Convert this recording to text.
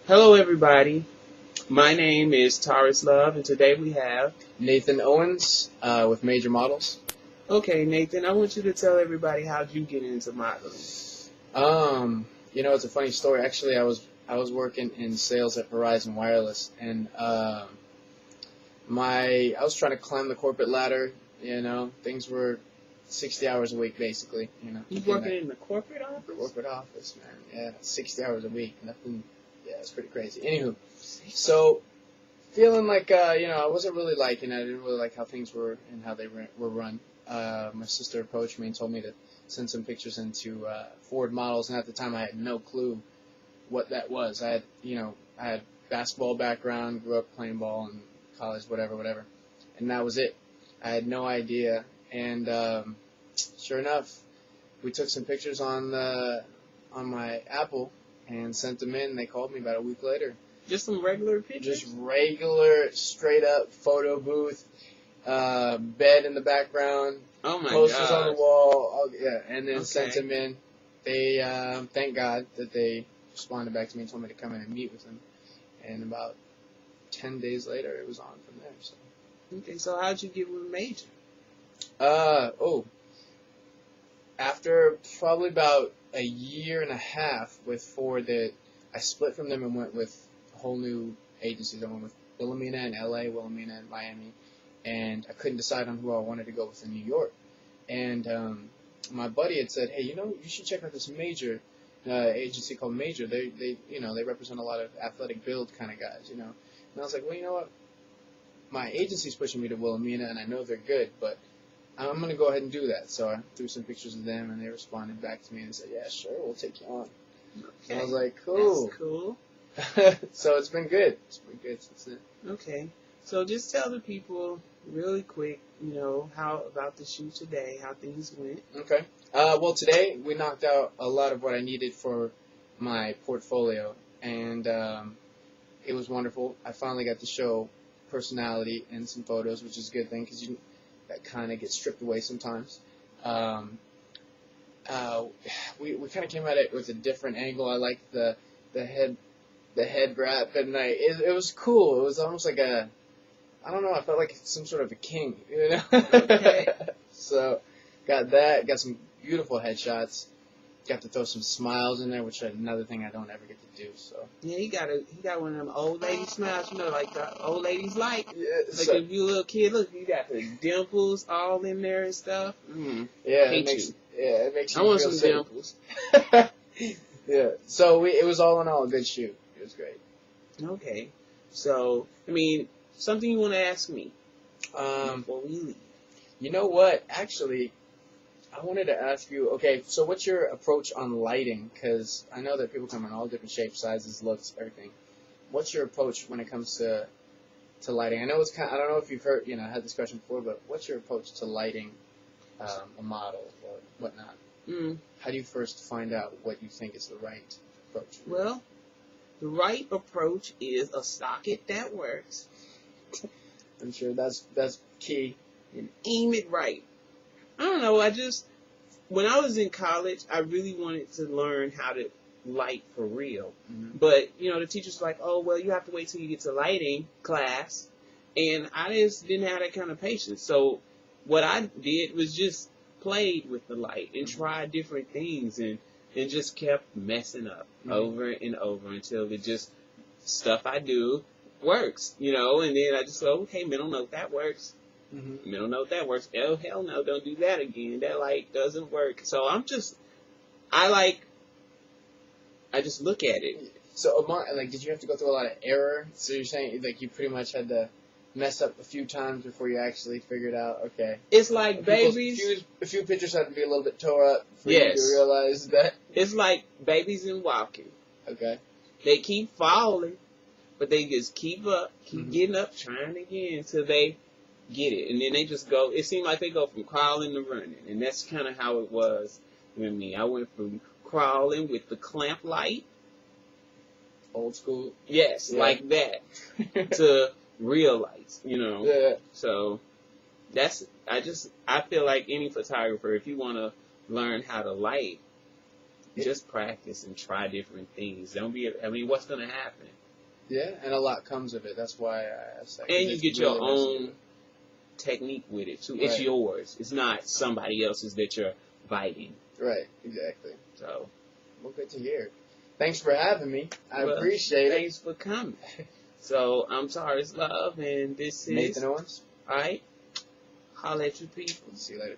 Hello, everybody. My name is Tarrice Love, and today we have. Nathan Owens with Major Models. Okay, Nathan, I want you to tell everybody how'd you get into modeling. It's a funny story. Actually, I was working in sales at Verizon Wireless, and I was trying to climb the corporate ladder. Things were 60 hours a week, basically. You working in the corporate office? Corporate office, man. Yeah, 60 hours a week. Nothing. Yeah, it's pretty crazy. Anywho, so feeling like I wasn't really liking it. I didn't really like how things were and how they were run. My sister approached me and told me to send some pictures into Ford Models, and at the time I had no clue what that was. I had basketball background, grew up playing ball in college, whatever, and that was it. I had no idea, and sure enough, we took some pictures on my Apple and sent them in. They called me about a week later. Just some regular pictures? Just regular, straight-up photo booth, bed in the background, oh my posters God. on the wall, and then Okay. sent them in. They, thank God that they responded back to me and told me to come in and meet with them. And about 10 days later, it was on from there. So. Okay, so how'd you get with Major? After probably about a year and a half with Ford, I split from them and went with whole new agencies. I went with Wilhelmina in LA, Wilhelmina in Miami, and I couldn't decide on who I wanted to go with in New York. And my buddy had said, "Hey, you should check out this Major agency called Major. They represent a lot of athletic build kind of guys, And I was like, well, you know what? My agency's pushing me to Wilhelmina, and I know they're good, but I'm going to go ahead and do that." So I threw some pictures of them, and they responded back to me and said, "Yeah, sure, we'll take you on." Okay. And I was like, cool. That's cool. So it's been good. It's been good since then. Okay. So just tell the people really quick, how about the shoot today, how things went. Okay. Well, today we knocked out a lot of what I needed for my portfolio, and it was wonderful. I finally got to show personality in some photos, which is a good thing because that kind of gets stripped away sometimes. We kind of came at it with a different angle. I liked the head wrap, and it was cool. It was almost like I don't know, I felt like some sort of a king, Okay. So, got that, got some beautiful headshots, got to throw some smiles in there, which is another thing I don't ever get to do, so. Yeah, he got one of them old lady smiles, like the old ladies like. Yeah, Like if you a little kid, look, you got the dimples all in there and stuff. Yeah, it makes you I want feel some safe. dimples. Yeah, so it was all in all a good shoot. It was great. Okay. So, something you want to ask me before we leave. You know what? Actually, I wanted to ask you, okay, so what's your approach on lighting? Because I know that people come in all different shapes, sizes, looks, everything. What's your approach when it comes to lighting? I know I don't know if you've heard, had this question before, but what's your approach to lighting a model or whatnot? How do you first find out what you think is the right approach? Well, the right approach is a socket that works. I'm sure that's key. And aim it right. I don't know, when I was in college, I really wanted to learn how to light for real. Mm-hmm. But, the teacher's like, oh, well, you have to wait till you get to lighting class. And I just didn't have that kind of patience. So what I did was just played with the light and tried different things and just kept messing up over and over until stuff I do works, and then I just go, okay, middle note, that works. Mm-hmm. Middle note, that works. Oh, hell no, don't do that again. That light doesn't work. So I just look at it. So, did you have to go through a lot of error? So you're saying, you pretty much had to mess up a few times before you actually figured out, okay. It's like babies. A few pictures had to be a little bit tore up for you Yes. to realize that. It's like babies in walking. Okay. They keep falling, but they just keep getting up, trying again until they get it. And then they just go, it seemed like they go from crawling to running. And that's kind of how it was with me. I went from crawling with the clamp light. Old school. Yes, Yeah. like that. To real lights, Yeah. So I feel like any photographer, if you want to learn how to light, just practice and try different things. Don't be. I mean, what's gonna happen? Yeah, and a lot comes of it. That's why I asked that. And you get your own technique with it too. It's Right. yours. It's not somebody else's that you're biting. Right, exactly. So, Well, good to hear. Thanks for having me. I well, appreciate it. Thanks for coming. So, I'm Tarrice Love, and this is Nathan Owens. all right. Holla at you people. See you later.